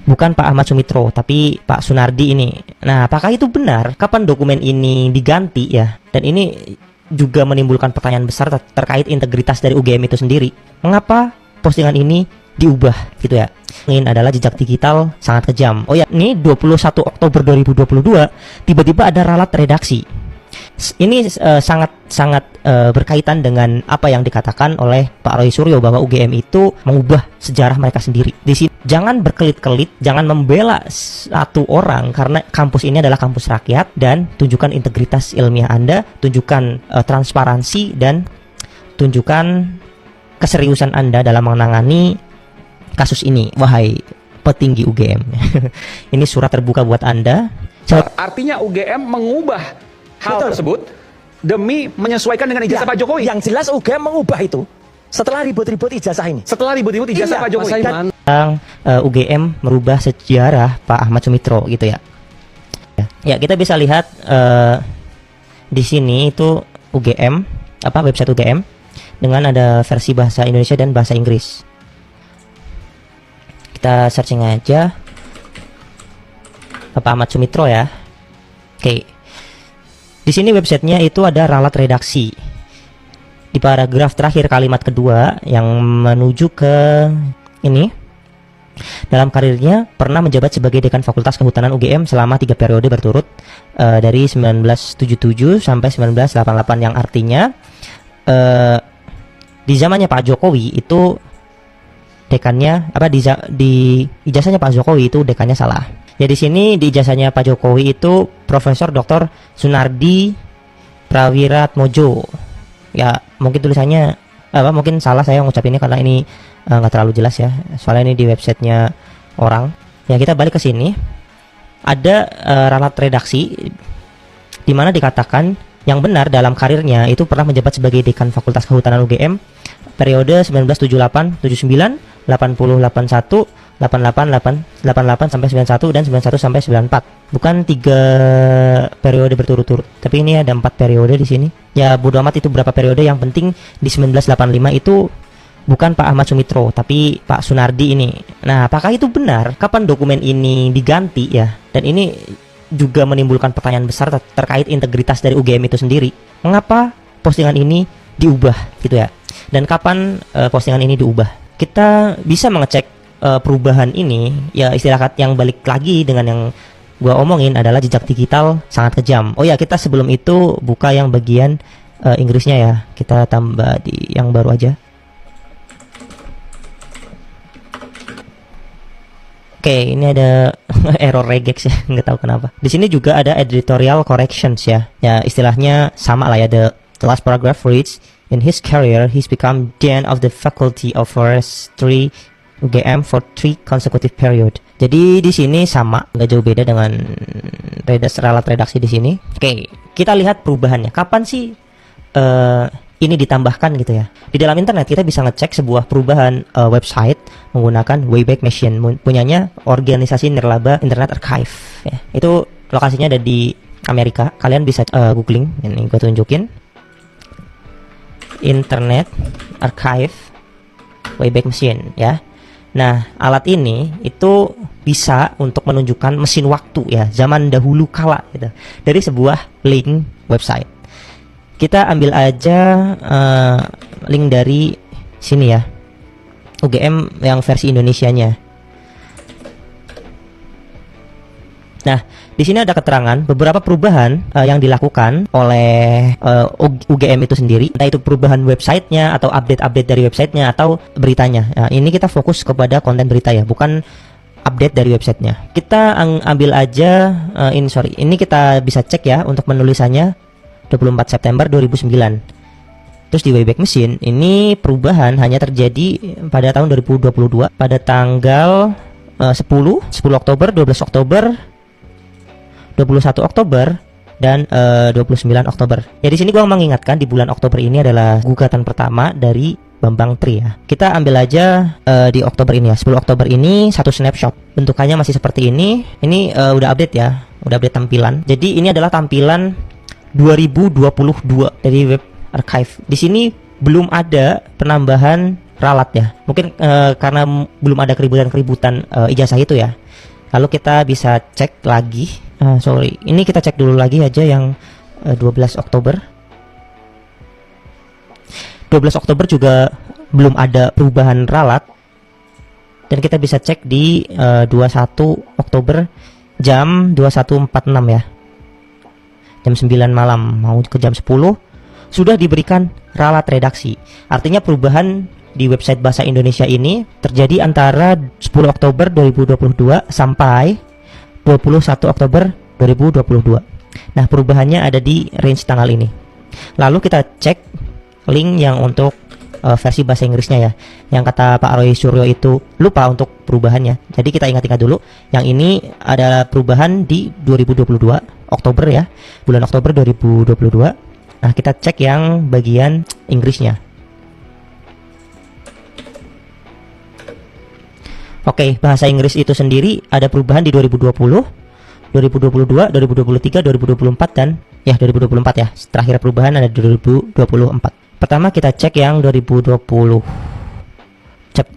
bukan Pak Ahmad Sumitro, tapi Pak Sunardi ini. Nah, apakah itu benar? Kapan dokumen ini diganti ya? Dan ini juga menimbulkan pertanyaan besar terkait integritas dari UGM itu sendiri. Mengapa postingan ini diubah gitu ya? Ini adalah jejak digital sangat kejam. Oh ya, ini 21 Oktober 2022 tiba-tiba ada ralat redaksi. Ini sangat berkaitan dengan apa yang dikatakan oleh Pak Roy Suryo bahwa UGM itu mengubah sejarah mereka sendiri. Di sini jangan berkelit-kelit, jangan membela satu orang karena kampus ini adalah kampus rakyat, dan tunjukkan integritas ilmiah Anda, tunjukkan transparansi, dan tunjukkan keseriusan Anda dalam menangani kasus ini, wahai petinggi UGM. Ini surat terbuka buat Anda. Artinya UGM mengubah hal tersebut demi menyesuaikan dengan ijazah Pak Jokowi. Yang jelas UGM mengubah itu setelah ribut-ribut ijazah ini. Setelah ribut-ribut ijazah Pak Jokowi. UGM merubah sejarah Pak Ahmad Sumitro gitu ya. Ya, kita bisa lihat di sini itu UGM, website UGM dengan ada versi bahasa Indonesia dan bahasa Inggris. Kita searching aja Pak Ahmad Sumitro ya. Oke. Di sini websitenya itu ada ralat redaksi. Di paragraf terakhir kalimat kedua yang menuju ke ini. Dalam karirnya pernah menjabat sebagai dekan Fakultas Kehutanan UGM selama 3 periode berturut dari 1977 sampai 1988, yang artinya di zamannya Pak Jokowi itu dekannya di ijazahnya Pak Jokowi itu dekannya salah. Ya, di sini di ijazahnya Pak Jokowi itu Profesor Dr. Sunardi Prawiratmojo. Ya, mungkin tulisannya mungkin salah saya ngucapinnya karena ini nggak terlalu jelas ya. Soalnya ini di websitenya orang. Ya, kita balik ke sini. Ada ralat redaksi di mana dikatakan yang benar dalam karirnya itu pernah menjabat sebagai dekan Fakultas Kehutanan UGM periode 1978, 79, 80, 81, 88, 88 sampai 91, dan 91 sampai 94. Bukan 3 periode berturut-turut, tapi ini ada 4 periode di sini. Ya, bodo amat itu berapa periode, yang penting di 1985 itu bukan Pak Ahmad Sumitro, tapi Pak Sunardi ini. Nah, apakah itu benar? Kapan dokumen ini diganti ya? Dan ini juga menimbulkan pertanyaan besar terkait integritas dari UGM itu sendiri. Mengapa postingan ini diubah gitu ya? Dan kapan postingan ini diubah? Kita bisa mengecek perubahan ini, ya istilah yang balik lagi dengan yang gua omongin adalah jejak digital sangat kejam. Oh ya, kita sebelum itu buka yang bagian Inggrisnya ya. Kita tambah di yang baru aja. Oke, ini ada error regex ya, nggak tahu kenapa. Di sini juga ada editorial corrections ya. Ya, istilahnya sama lah ya. The last paragraph reads, in his career, he's become dean of the Faculty of Forestry UGM for 3 consecutive period. Jadi di sini sama, nggak jauh beda dengan ralat redaksi di sini. Oke, kita lihat perubahannya. Kapan sih ini ditambahkan gitu ya? Di dalam internet kita bisa ngecek sebuah perubahan website menggunakan Wayback Machine, punyanya organisasi nirlaba Internet Archive. Ya, itu lokasinya ada di Amerika. Kalian bisa googling. Ini gue tunjukin. Internet Archive Wayback Machine ya. Nah, alat ini itu bisa untuk menunjukkan mesin waktu ya, zaman dahulu kala gitu, dari sebuah link website. Kita ambil aja link dari sini ya, UGM yang versi Indonesianya. Nah, di sini ada keterangan beberapa perubahan yang dilakukan oleh UGM itu sendiri, entah itu perubahan websitenya atau update-update dari websitenya atau beritanya. Nah, ini kita fokus kepada konten berita ya, bukan update dari websitenya. Kita ambil aja ini kita bisa cek ya untuk penulisannya 24 September 2009. Terus di Wayback Machine ini perubahan hanya terjadi pada tahun 2022 pada tanggal 10 Oktober, 12 Oktober, 21 Oktober, dan 29 Oktober. Ya, di sini gua mengingatkan di bulan Oktober ini adalah gugatan pertama dari Bambang Tri ya. Kita ambil aja di Oktober ini ya. 10 Oktober ini satu snapshot. Bentukannya masih seperti ini. Ini udah update ya. Udah update tampilan. Jadi ini adalah tampilan 2022 dari web archive. Di sini belum ada penambahan ralat ya. Mungkin karena belum ada keributan-keributan ijazah itu ya. Lalu kita bisa cek lagi. Ini kita cek dulu lagi aja yang 12 Oktober. 12 Oktober juga belum ada perubahan ralat. Dan kita bisa cek di 21 Oktober jam 21.46 ya. Jam 9 malam mau ke jam 10 sudah diberikan ralat redaksi. Artinya perubahan di website Bahasa Indonesia ini terjadi antara 10 Oktober 2022 sampai 21 Oktober 2022. Nah, perubahannya ada di range tanggal ini. Lalu kita cek link yang untuk versi bahasa Inggrisnya ya. Yang kata Pak Roy Suryo itu lupa untuk perubahannya. Jadi kita ingat-ingat dulu. Yang ini ada perubahan di 2022 Oktober ya. Bulan Oktober 2022. Nah, kita cek yang bagian Inggrisnya. Oke, bahasa Inggris itu sendiri ada perubahan di 2020, 2022, 2023, 2024 dan ya 2024 ya. Terakhir perubahan ada di 2024. Pertama kita cek yang 2020.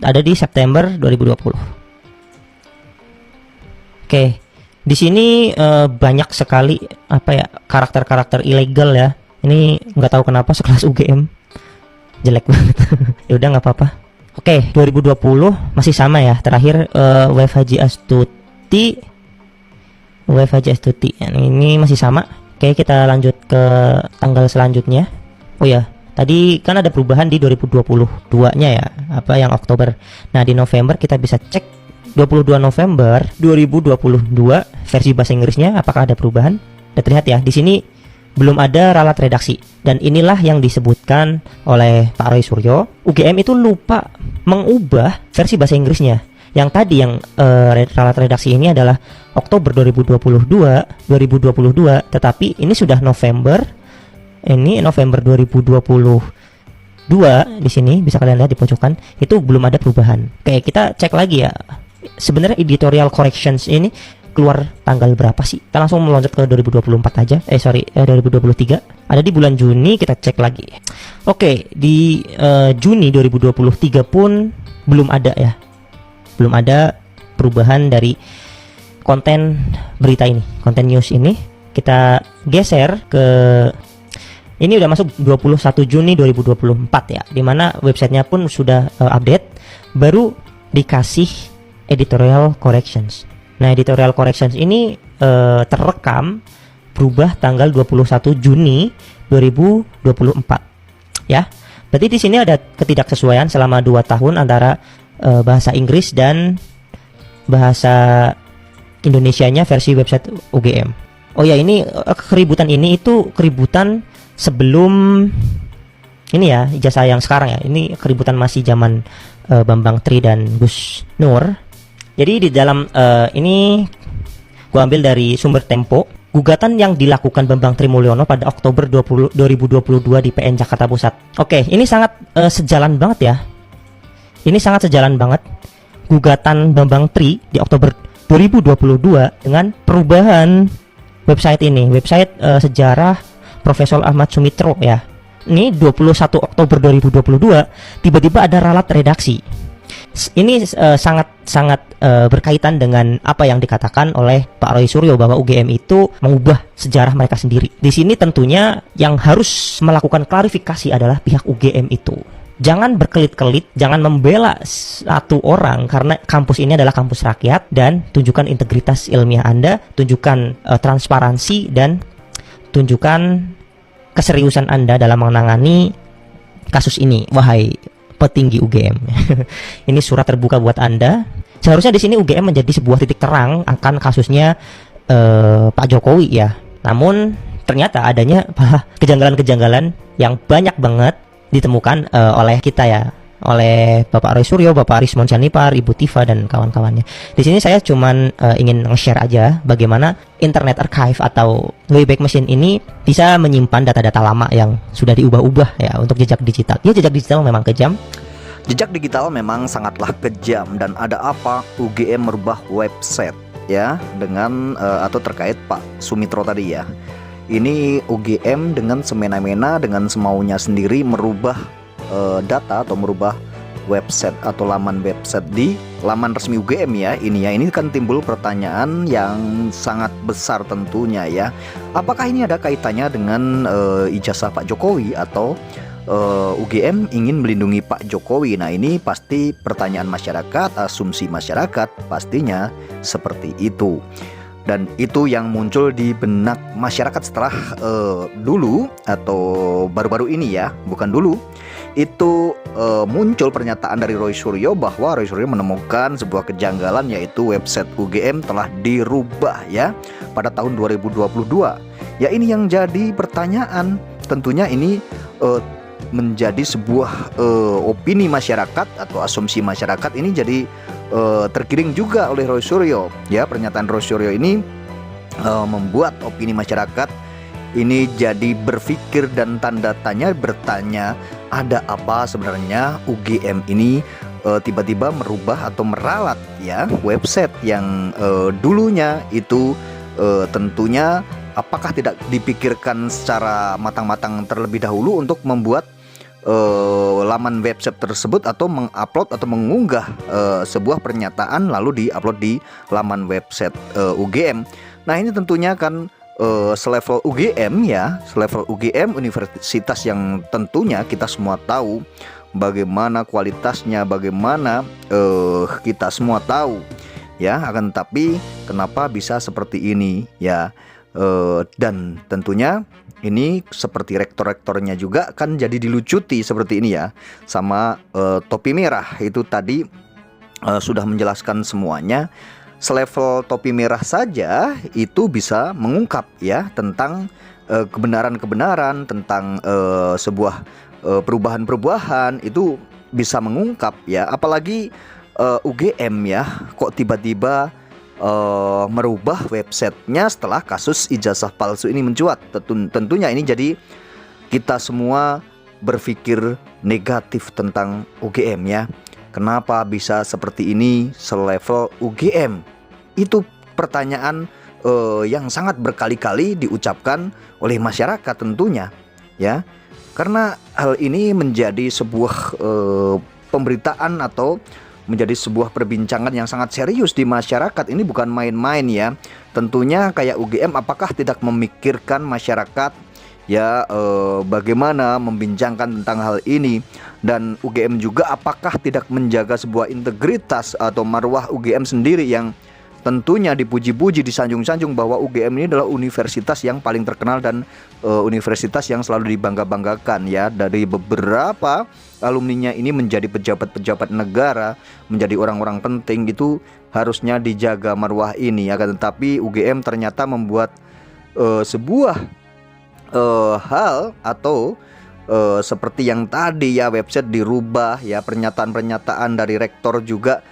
Ada di September 2020. Oke. Di sini banyak sekali karakter-karakter ilegal ya. Ini nggak tahu kenapa sekelas UGM jelek banget. Ya udah nggak apa-apa. Oke, 2020 masih sama ya. Terakhir WF Haji Astuti. Ini masih sama. Oke, kita lanjut ke tanggal selanjutnya. Oh ya, tadi kan ada perubahan di 2022-nya ya, yang Oktober. Nah, di November kita bisa cek 22 November 2022 versi bahasa Inggrisnya apakah ada perubahan. Dan terlihat ya, di sini belum ada ralat redaksi. Dan inilah yang disebutkan oleh Pak Roy Suryo. UGM itu lupa mengubah versi bahasa Inggrisnya. Yang tadi yang ralat redaksi ini adalah Oktober 2022, tetapi ini sudah November. Ini November 2022 di sini bisa kalian lihat di pojokan itu belum ada perubahan. Oke, kita cek lagi ya. Sebenarnya editorial corrections ini keluar tanggal berapa sih? Kita langsung meloncat ke 2024 aja. 2023. Ada di bulan Juni, kita cek lagi. Oke, di Juni 2023 pun belum ada ya. Belum ada perubahan dari konten berita ini, konten news ini. Kita geser ke ini udah masuk 21 Juni 2024 ya, dimana websitenya pun sudah update, baru dikasih editorial corrections. Nah, editorial corrections ini terekam berubah tanggal 21 Juni 2024 ya. Berarti di sini ada ketidaksesuaian selama 2 tahun antara bahasa Inggris dan bahasa Indonesianya versi website UGM. Oh ya, ini keributan ini itu keributan sebelum ini ya, ijazah yang sekarang ya. Ini keributan masih zaman Bambang Tri dan Gus Nur. Jadi di dalam ini gua ambil dari sumber Tempo. Gugatan yang dilakukan Bambang Tri Mulyono pada Oktober 2022 di PN Jakarta Pusat. Oke, ini sangat sejalan banget ya. Ini sangat sejalan banget gugatan Bambang Tri di Oktober 2022 dengan perubahan website ini, website sejarah Profesor Ahmad Sumitro ya. Ini 21 Oktober 2022 tiba-tiba ada ralat redaksi. Ini sangat berkaitan dengan apa yang dikatakan oleh Pak Roy Suryo bahwa UGM itu mengubah sejarah mereka sendiri. Di sini tentunya yang harus melakukan klarifikasi adalah pihak UGM itu. Jangan berkelit-kelit, jangan membela satu orang karena kampus ini adalah kampus rakyat, dan tunjukkan integritas ilmiah Anda, tunjukkan transparansi, dan tunjukkan keseriusan Anda dalam menangani kasus ini, wahai petinggi UGM. Ini surat terbuka buat Anda. Seharusnya di sini UGM menjadi sebuah titik terang akan kasusnya Pak Jokowi ya. Namun ternyata adanya kejanggalan-kejanggalan yang banyak banget ditemukan oleh kita ya, oleh Bapak Roy Suryo, Bapak Aris Monsanipar, Ibu Tifa dan kawan-kawannya. Di sini saya cuman ingin nge-share aja bagaimana Internet Archive atau Wayback Machine ini bisa menyimpan data-data lama yang sudah diubah-ubah ya untuk jejak digital. Ya, jejak digital memang kejam. Jejak digital memang sangatlah kejam, dan ada apa UGM merubah website ya dengan atau terkait Pak Sumitro tadi ya. Ini UGM dengan semena-mena, dengan semaunya sendiri merubah data atau merubah website atau laman website di laman resmi UGM ya. Ini kan timbul pertanyaan yang sangat besar tentunya ya. Apakah ini ada kaitannya dengan ijazah Pak Jokowi atau UGM ingin melindungi Pak Jokowi? Nah, ini pasti pertanyaan masyarakat, asumsi masyarakat pastinya seperti itu. Dan itu yang muncul di benak masyarakat setelah dulu atau baru-baru ini ya, bukan dulu, itu muncul pernyataan dari Roy Suryo bahwa Roy Suryo menemukan sebuah kejanggalan, yaitu website UGM telah dirubah ya pada tahun 2022. Ya, ini yang jadi pertanyaan. Tentunya ini menjadi sebuah opini masyarakat atau asumsi masyarakat, ini jadi tergiring juga oleh Roy Suryo ya. Pernyataan Roy Suryo ini membuat opini masyarakat ini jadi berpikir dan tanda tanya, bertanya ada apa sebenarnya UGM ini tiba-tiba merubah atau meralat ya website yang dulunya itu tentunya apakah tidak dipikirkan secara matang-matang terlebih dahulu untuk membuat laman website tersebut atau mengupload atau mengunggah sebuah pernyataan lalu diupload di laman website UGM. Nah, ini tentunya kan selevel UGM ya, selevel UGM universitas yang tentunya kita semua tahu bagaimana kualitasnya, bagaimana kita semua tahu ya. Akan tetapi kenapa bisa seperti ini ya, dan tentunya ini seperti rektor-rektornya juga kan jadi dilucuti seperti ini ya, sama topi merah itu tadi sudah menjelaskan semuanya. Selevel topi merah saja itu bisa mengungkap ya tentang kebenaran-kebenaran, tentang sebuah perubahan-perubahan, itu bisa mengungkap ya. Apalagi UGM ya, kok tiba-tiba merubah websitenya setelah kasus ijazah palsu ini mencuat. Tentunya ini jadi kita semua berpikir negatif tentang UGM ya. Kenapa bisa seperti ini selevel UGM? Itu pertanyaan yang sangat berkali-kali diucapkan oleh masyarakat tentunya ya. Karena hal ini menjadi sebuah pemberitaan atau menjadi sebuah perbincangan yang sangat serius di masyarakat. Ini bukan main-main ya. Tentunya kayak UGM apakah tidak memikirkan masyarakat ya, bagaimana membincangkan tentang hal ini. Dan UGM juga apakah tidak menjaga sebuah integritas atau marwah UGM sendiri yang tentunya dipuji-puji, disanjung-sanjung bahwa UGM ini adalah universitas yang paling terkenal dan universitas yang selalu dibangga-banggakan ya. Dari beberapa alumninya ini menjadi pejabat-pejabat negara, menjadi orang-orang penting, itu harusnya dijaga marwah ini ya. Tetapi UGM ternyata membuat sebuah hal atau seperti yang tadi ya, website dirubah ya, pernyataan-pernyataan dari rektor juga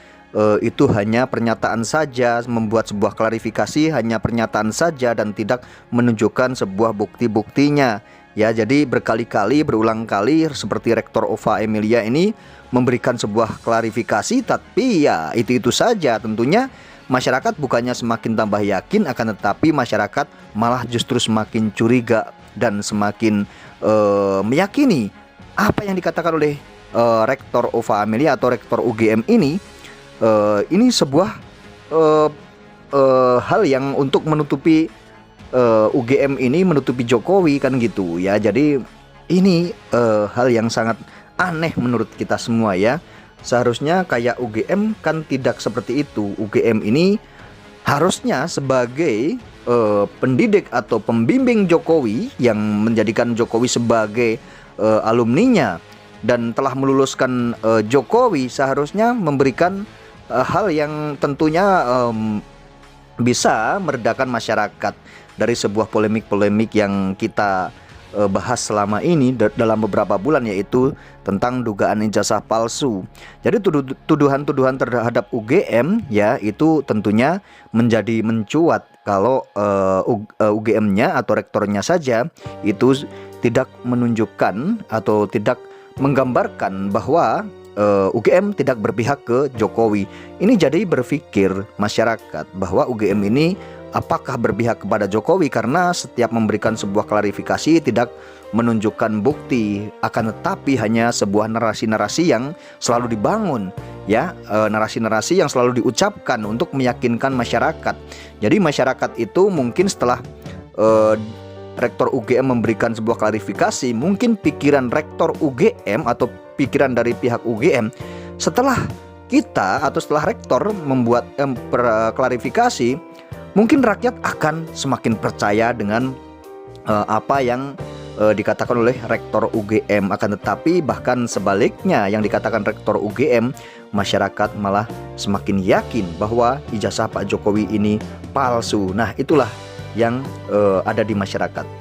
itu hanya pernyataan saja, membuat sebuah klarifikasi hanya pernyataan saja dan tidak menunjukkan sebuah bukti-buktinya ya. Jadi berkali-kali, berulang kali seperti Rektor Ova Emilia ini memberikan sebuah klarifikasi, tapi ya itu saja. Tentunya masyarakat bukannya semakin tambah yakin, akan tetapi masyarakat malah justru semakin curiga dan semakin meyakini apa yang dikatakan oleh Rektor Ova Amelia atau Rektor UGM ini. Ini sebuah hal yang untuk menutupi UGM ini, menutupi Jokowi kan gitu ya. Jadi ini hal yang sangat aneh menurut kita semua ya. Seharusnya kayak UGM kan tidak seperti itu. UGM ini harusnya sebagai pendidik atau pembimbing Jokowi yang menjadikan Jokowi sebagai alumninya dan telah meluluskan Jokowi, seharusnya memberikan hal yang tentunya bisa meredakan masyarakat dari sebuah polemik-polemik yang kita bahas selama ini dalam beberapa bulan, yaitu tentang dugaan ijazah palsu. Jadi tuduhan-tuduhan terhadap UGM ya itu tentunya menjadi mencuat kalau UGM-nya atau rektornya saja itu tidak menunjukkan atau tidak menggambarkan bahwa UGM tidak berpihak ke Jokowi. Ini jadi berpikir masyarakat bahwa UGM ini apakah berpihak kepada Jokowi karena setiap memberikan sebuah klarifikasi tidak menunjukkan bukti, akan tetapi hanya sebuah narasi-narasi yang selalu dibangun, ya, narasi-narasi yang selalu diucapkan untuk meyakinkan masyarakat. Jadi masyarakat itu mungkin setelah Rektor UGM memberikan sebuah klarifikasi, mungkin pikiran Rektor UGM atau pikiran dari pihak UGM setelah kita atau setelah Rektor membuat klarifikasi, mungkin rakyat akan semakin percaya dengan apa yang dikatakan oleh Rektor UGM. Akan tetapi bahkan sebaliknya, yang dikatakan Rektor UGM, masyarakat malah semakin yakin bahwa ijazah Pak Jokowi ini palsu. Nah, itulah yang ada di masyarakat.